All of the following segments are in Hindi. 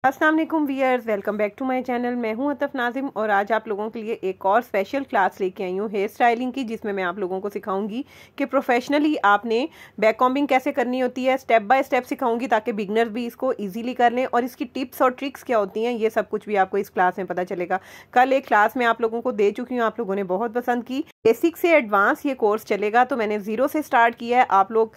अस्सलाम वालेकुम viewers, welcome back to my channel. मैं हूं अतफ नाजिम और आज आप लोगों के लिए एक और स्पेशल क्लास लेके आई हूं हेयर स्टाइलिंग की, जिसमें मैं आप लोगों को सिखाऊंगी कि प्रोफेशनली आपने बैक कॉम्बिंग कैसे करनी होती है। स्टेप बाय स्टेप सिखाऊंगी ताकि बिगनर्स भी इसको इजीली कर लें, और इसकी टिप्स और ट्रिक्स क्या होती हैं ये सब कुछ भी आपको इस क्लास में पता चलेगा। कल एक क्लास में आप लोगों को दे चुकी हूँ, आप लोगों ने बहुत पसंद की। बेसिक से एडवांस ये कोर्स चलेगा, तो मैंने ज़ीरो से स्टार्ट किया है। आप लोग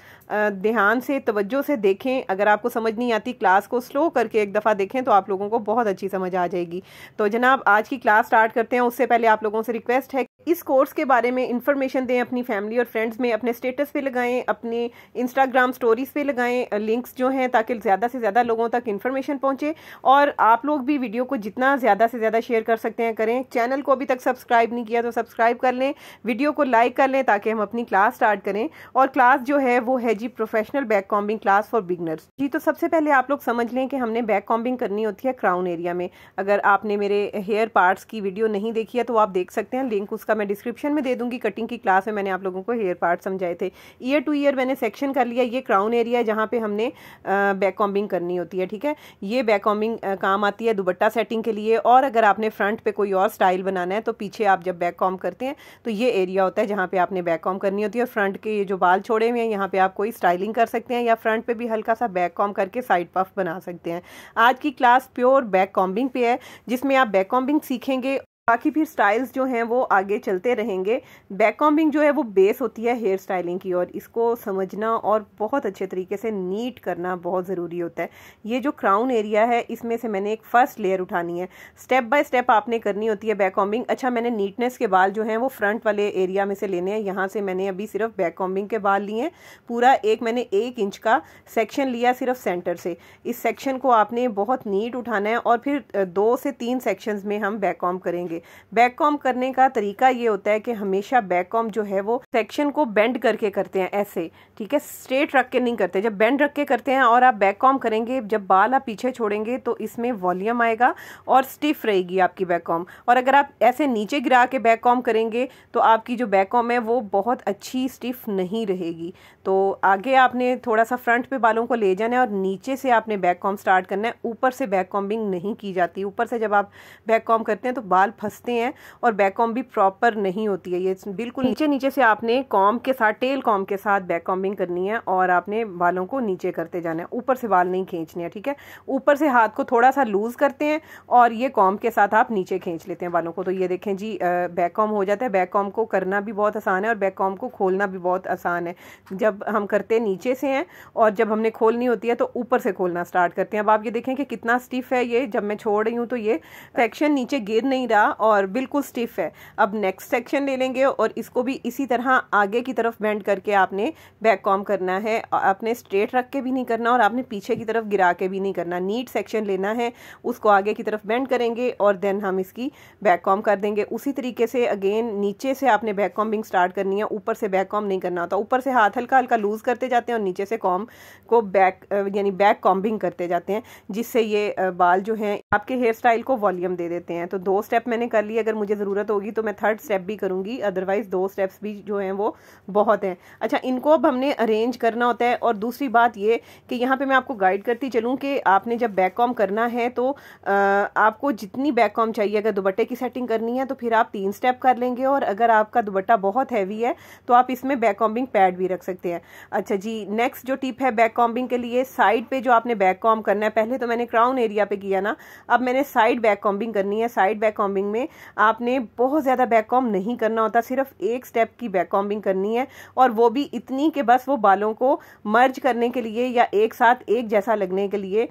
ध्यान से तवज्जो से देखें। अगर आपको समझ नहीं आती, क्लास को स्लो करके एक दफ़ा देखें तो आप लोगों को बहुत अच्छी समझ आ जाएगी। तो जनाब, आज की क्लास स्टार्ट करते हैं। उससे पहले आप लोगों से रिक्वेस्ट है, इस कोर्स के बारे में इंफॉर्मेशन दें अपनी फैमिली और फ्रेंड्स में, अपने स्टेटस पे लगाएं, अपने इंस्टाग्राम स्टोरीज पे लगाएं लिंक्स जो हैं, ताकि ज़्यादा से ज़्यादा लोगों तक इन्फॉर्मेशन पहुंचे। और आप लोग भी वीडियो को जितना ज़्यादा से ज़्यादा शेयर कर सकते हैं करें। चैनल को अभी तक सब्सक्राइब नहीं किया तो सब्सक्राइब कर लें, वीडियो को लाइक कर लें ताकि हम अपनी क्लास स्टार्ट करें। और क्लास जो है वो है जी professional back combing class for beginners जी। तो सबसे पहले आप लोग समझ लें कि हमने बैक कॉम्बिंग करनी होती है क्राउन एरिया में। अगर आपने मेरे हेयर पार्ट्स की वीडियो नहीं देखी है तो आप देख सकते हैं, लिंक उसका मैं डिस्क्रिप्शन में दे दूंगी। कटिंग की क्लास में मैंने आप लोगों को हेयर पार्ट समझाए थे। ईयर टू ईयर मैंने सेक्शन कर लिया। ये क्राउन एरिया है जहाँ पे हमने बैक कॉम्बिंग करनी होती है, ठीक है। ये बैक कॉम्बिंग काम आती है दुपट्टा सेटिंग के लिए, और अगर आपने फ्रंट पे कोई और स्टाइल बनाना है तो पीछे आप जब बैक कॉम्ब करते हैं तो ये एरिया होता है जहाँ पे आपने बैक कॉम्ब करनी होती है। और फ्रंट के ये जो बाल छोड़े हुए हैं यहाँ पे आप कोई स्टाइलिंग कर सकते हैं, या फ्रंट पे भी हल्का सा बैक कॉम्ब करके साइड पफ बना सकते हैं। आज की क्लास प्योर बैक कॉम्बिंग पे है, जिसमें आप बैक कॉम्बिंग सीखेंगे, बाकी फिर स्टाइल्स जो हैं वो आगे चलते रहेंगे। बैक कॉम्बिंग जो है वो बेस होती है हेयर स्टाइलिंग की, और इसको समझना और बहुत अच्छे तरीके से नीट करना बहुत ज़रूरी होता है। ये जो क्राउन एरिया है, इसमें से मैंने एक फर्स्ट लेयर उठानी है। स्टेप बाय स्टेप आपने करनी होती है बैक कॉम्बिंग। अच्छा, मैंने नीटनेस के बाल जो हैं वो फ्रंट वाले एरिया में से लेने हैं। यहाँ से मैंने अभी सिर्फ बैक कॉम्बिंग के बाल लिए हैं। पूरा मैंने 1 इंच का सेक्शन लिया सिर्फ सेंटर से। इस सेक्शन को आपने बहुत नीट उठाना है, और फिर 2 से 3 सेक्शंस में हम बैक कॉम्ब करेंगे। बैक कॉम्ब करने का तरीका ये होता है कि हमेशा बैक कॉम्ब जो है वो सेक्शन को बेंड करके करते हैं, ऐसे, ठीक है। स्ट्रेट रख के नहीं करते। जब बेंड रख के करते हैं और आप बैक कॉम्ब करेंगे, जब बाल आप पीछे छोड़ेंगे तो इसमें वॉल्यूम आएगा और स्टिफ रहेगी आपकी बैक कॉम्ब। और अगर आप ऐसे नीचे गिरा के बैक कॉम्ब करेंगे तो आपकी जो बैक कॉम्ब है वो बहुत अच्छी स्टिफ नहीं रहेगी। तो आगे आपने थोड़ा सा फ्रंट पे बालों को ले जाना है और नीचे से आपने बैक कॉम्ब स्टार्ट करना है। ऊपर से बैक कॉम्बिंग नहीं की जाती। ऊपर से जब आप बैक कॉम्ब करते हैं तो बाल फंसते हैं और बैक कॉम्ब भी प्रॉपर नहीं होती है। ये बिल्कुल नीचे नीचे से आपने कॉम्ब के साथ, टेल कॉम्ब के साथ बैक कॉम्बिंग करनी है, और आपने बालों को नीचे करते जाना है। ऊपर से बाल नहीं खींचने हैं, ठीक है। ऊपर से हाथ को थोड़ा सा लूज करते हैं और ये कॉम्ब के साथ आप नीचे खींच लेते हैं बालों को। तो ये देखें जी, बैक कॉम्ब हो जाता है। बैक कॉम्ब को करना भी बहुत आसान है और बैक कॉम्ब को खोलना भी बहुत आसान है। जब हम करते नीचे से हैं और जब हमने खोलनी होती है तो ऊपर से खोलना स्टार्ट करते हैं। अब आप ये देखें कि कितना स्टिफ है ये। जब मैं छोड़ रही हूँ तो ये सेक्शन नीचे गिर नहीं रहा और बिल्कुल स्टिफ है। अब नेक्स्ट सेक्शन ले लेंगे और इसको भी इसी तरह आगे की तरफ बेंड करके आपने बैक कॉम्ब करना है। आपने स्ट्रेट रख के भी नहीं करना और आपने पीछे की तरफ गिरा के भी नहीं करना। नीट सेक्शन लेना है, उसको आगे की तरफ बेंड करेंगे और देन हम इसकी बैक कॉम्ब कर देंगे। उसी तरीके से अगेन नीचे से आपने बैक कॉम्बिंग स्टार्ट करनी है। ऊपर से बैक कॉम्ब नहीं करना होता। ऊपर से हाथ हल्का हल्का लूज करते जाते हैं और नीचे से कॉम्ब को बैक यानी बैक कॉम्बिंग करते जाते हैं, जिससे ये बाल जो हैं आपके हेयर स्टाइल को वॉल्यूम दे देते हैं। तो 2 स्टेप मैंने कर लिए। अगर मुझे ज़रूरत होगी तो मैं 3rd स्टेप भी करूंगी, अदरवाइज 2 स्टेप्स भी जो हैं वो बहुत हैं। अच्छा, इनको अब हमने अरेंज करना होता है। और दूसरी बात ये कि यहाँ पे मैं आपको गाइड करती चलूँ कि आपने जब बैक कॉम्ब करना है तो आपको जितनी बैक कॉम्ब चाहिए, अगर दुपट्टे की सेटिंग करनी है तो फिर आप 3 स्टेप कर लेंगे, और अगर आपका दुपट्टा बहुत हैवी है तो आप इसमें बैक कॉम्बिंग पैड भी रख सकते हैं। अच्छा जी, नेक्स्ट जो टिप है बैक कॉम्बिंग के लिए, साइड पे जो आपने बैक कॉम्ब करना है, पहले तो मैंने क्राउन एरिया पे किया ना, अब मैंने साइड बैक कॉम्बिंग करनी है। साइड बैक कॉम्बिंग में आपने बहुत ज़्यादा बैक कॉम्ब नहीं करना होता, सिर्फ 1 स्टेप की बैक कॉम्बिंग करनी है, और वो भी इतनी कि बस वो बालों को मर्ज करने के लिए या एक साथ एक जैसा लगने के लिए,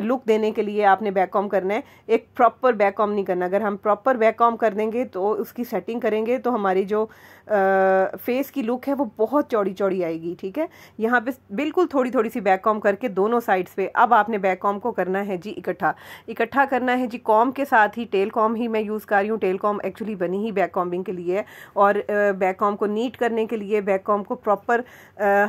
लुक देने के लिए आपने बैक कॉम्ब करना है। एक प्रॉपर बैक कॉम्ब नहीं करना। अगर हम प्रॉपर बैक कॉम्ब कर देंगे तो उसकी सेटिंग करेंगे तो हमारी जो फेस की लुक है वो बहुत चौड़ी चौड़ी आएगी, ठीक है। यहाँ पे बिल्कुल थोड़ी थोड़ी सी बैक कॉम्ब करके दोनों साइड्स पे अब आपने बैक कॉम्ब को करना है जी इकट्ठा करना है जी। कॉम्ब के साथ ही टेल कॉम्ब ही मैं यूज़ यूज़ कर रही हूँ। टेल कॉम एक्चुअली बनी ही बैक कॉम्बिंग के लिए है और बैक कॉम को नीट करने के लिए, बैक कॉम को प्रॉपर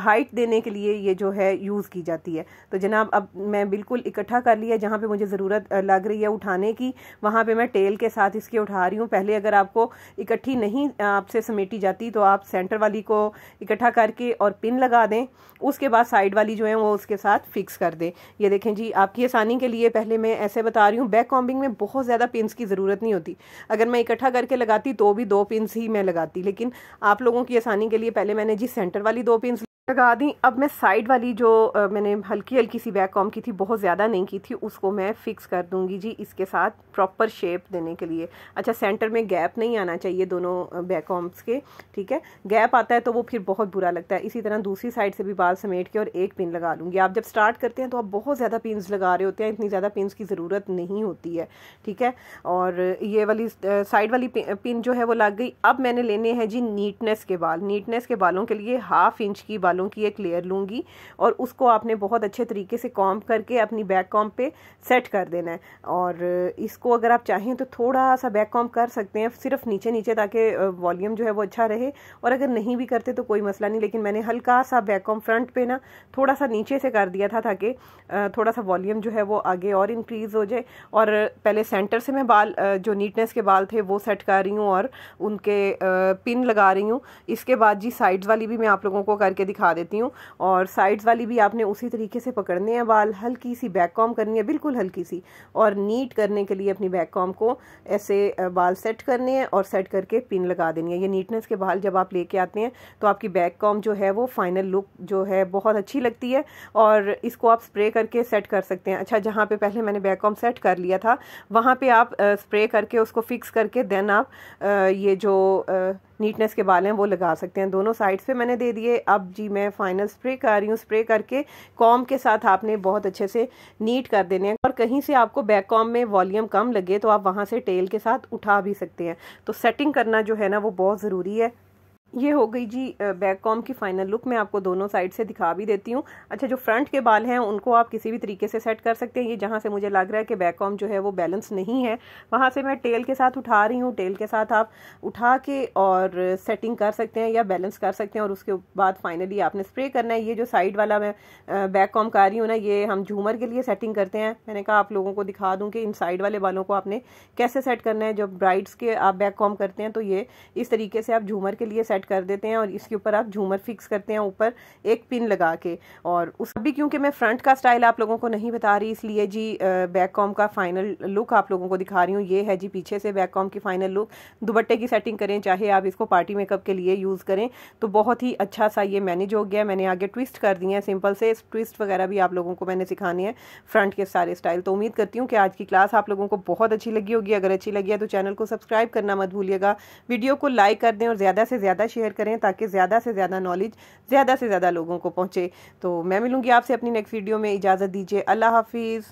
हाइट देने के लिए ये जो है यूज़ की जाती है। तो जनाब अब मैं बिल्कुल इकट्ठा कर लिया, जहाँ पे मुझे ज़रूरत लग रही है उठाने की वहाँ पे मैं टेल के साथ इसके उठा रही हूँ। पहले अगर आपको इकट्ठी नहीं आपसे समेटी जाती तो आप सेंटर वाली को इकट्ठा करके और पिन लगा दें, उसके बाद साइड वाली जो है वो उसके साथ फिक्स कर दें। ये देखें जी, आपकी आसानी के लिए पहले मैं ऐसे बता रही हूँ। बैक कॉम्बिंग में बहुत ज़्यादा पिन्स की ज़रूरत नहीं होती, अगर मैं इकट्ठा करके लगाती तो भी 2 पिन्स ही मैं लगाती, लेकिन आप लोगों की आसानी के लिए पहले मैंने जी सेंटर वाली 2 पिन्स लगा दी। अब मैं साइड वाली जो मैंने हल्की हल्की सी बैक कॉम की थी, बहुत ज़्यादा नहीं की थी, उसको मैं फिक्स कर दूंगी जी इसके साथ प्रॉपर शेप देने के लिए। अच्छा, सेंटर में गैप नहीं आना चाहिए दोनों बैक कॉम्स के, ठीक है। गैप आता है तो वो फिर बहुत बुरा लगता है। इसी तरह दूसरी साइड से भी बाल समेट के और एक पिन लगा लूँगी। आप जब स्टार्ट करते हैं तो आप बहुत ज़्यादा पिन्स लगा रहे होते हैं, इतनी ज़्यादा पिन्स की ज़रूरत नहीं होती है, ठीक है। और ये वाली साइड वाली पिन जो है वो लग गई। अब मैंने लेने हैं जी नीटनेस के बाल। नीटनेस के बालों के लिए 1/2 इंच की बालों की एक लेयर लूंगी और उसको आपने बहुत अच्छे तरीके से कॉम्ब करके अपनी बैक कॉम्ब पे सेट कर देना है। और इसको अगर आप चाहें तो थोड़ा सा बैक कॉम्ब कर सकते हैं, सिर्फ नीचे नीचे, ताकि वॉल्यूम जो है वो अच्छा रहे। और अगर नहीं भी करते तो कोई मसला नहीं, लेकिन मैंने हल्का सा बैक कॉम्ब फ्रंट पे ना थोड़ा सा नीचे से कर दिया था ताकि थोड़ा सा वॉल्यूम जो है वो आगे और इंक्रीज हो जाए। और पहले सेंटर से मैं बाल जो नीटनेस के बाल थे वो सेट कर रही हूँ और उनके पिन लगा रही हूँ। इसके बाद जी साइड्स वाली भी मैं आप लोगों को करके दिखा देती हूँ। और साइड्स वाली भी आपने उसी तरीके से पकड़ने हैं बाल, हल्की सी बैक कॉम्ब करनी है, बिल्कुल हल्की सी, और नीट करने के लिए अपनी बैक कॉम्ब को ऐसे बाल सेट करने हैं और सेट करके पिन लगा देनी है। ये नीटनेस के बाल जब आप लेके आते हैं तो आपकी बैक कॉम्ब जो है वो फाइनल लुक जो है बहुत अच्छी लगती है। और इसको आप स्प्रे करके सेट कर सकते हैं। अच्छा, जहाँ पे पहले मैंने बैक कॉम्ब सेट कर लिया था वहाँ पे आप स्प्रे करके उसको फिक्स करके देन आप ये जो नीटनेस के बाल हैं वो लगा सकते हैं। दोनों साइड्स पे मैंने दे दिए। अब जी मैं फाइनल स्प्रे कर रही हूँ। स्प्रे करके कॉम्ब के साथ आपने बहुत अच्छे से नीट कर देने हैं। और कहीं से आपको बैक कॉम्ब में वॉल्यूम कम लगे तो आप वहाँ से टेल के साथ उठा भी सकते हैं। तो सेटिंग करना जो है ना वो बहुत ज़रूरी है। ये हो गई जी बैक कॉम्ब की फाइनल लुक। मैं आपको दोनों साइड से दिखा भी देती हूँ। अच्छा, जो फ्रंट के बाल हैं उनको आप किसी भी तरीके से सेट कर सकते हैं। ये जहाँ से मुझे लग रहा है कि बैक कॉम्ब जो है वो बैलेंस नहीं है, वहाँ से मैं टेल के साथ उठा रही हूँ। टेल के साथ आप उठा के और सेटिंग कर सकते हैं या बैलेंस कर सकते हैं। और उसके बाद फाइनली आपने स्प्रे करना है। ये जो साइड वाला मैं बैक कॉम्ब कर रही हूँ ना, ये हम झूमर के लिए सेटिंग करते हैं। मैंने कहा आप लोगों को दिखा दूँ कि इन साइड वाले बालों को आपने कैसे सेट करना है। जब ब्राइड्स के आप बैक कॉम्ब करते हैं तो ये इस तरीके से आप झूमर के लिए सेट कर देते हैं और इसके ऊपर आप झूमर फिक्स करते हैं ऊपर एक पिन लगा के। और उस भी क्योंकि मैं फ्रंट का स्टाइल आप लोगों को नहीं बता रही, इसलिए जी बैक कॉम्ब का फाइनल लुक आप लोगों को दिखा रही हूँ। ये है जी पीछे से बैक कॉम्ब की फाइनल लुक। दुपट्टे की सेटिंग करें, चाहे आप इसको पार्टी मेकअप के लिए यूज़ करें, तो बहुत ही अच्छा सा ये मैनेज हो गया। मैंने आगे ट्विस्ट कर दिए हैं सिंपल से। ट्विस्ट वगैरह भी आप लोगों को मैंने सिखाने हैं फ्रंट के सारे स्टाइल। तो उम्मीद करती हूँ कि आज की क्लास आप लोगों को बहुत अच्छी लगी होगी। अगर अच्छी लगी है तो चैनल को सब्सक्राइब करना मत भूलिएगा, वीडियो को लाइक कर दें और ज़्यादा से ज़्यादा शेयर करें ताकि ज़्यादा से ज़्यादा नॉलेज ज़्यादा से ज़्यादा लोगों को पहुँचे। तो मैं मिलूँगी आपसे अपनी नेक्स्ट वीडियो में। इजाज़त दीजिए, अल्लाह हाफिज़।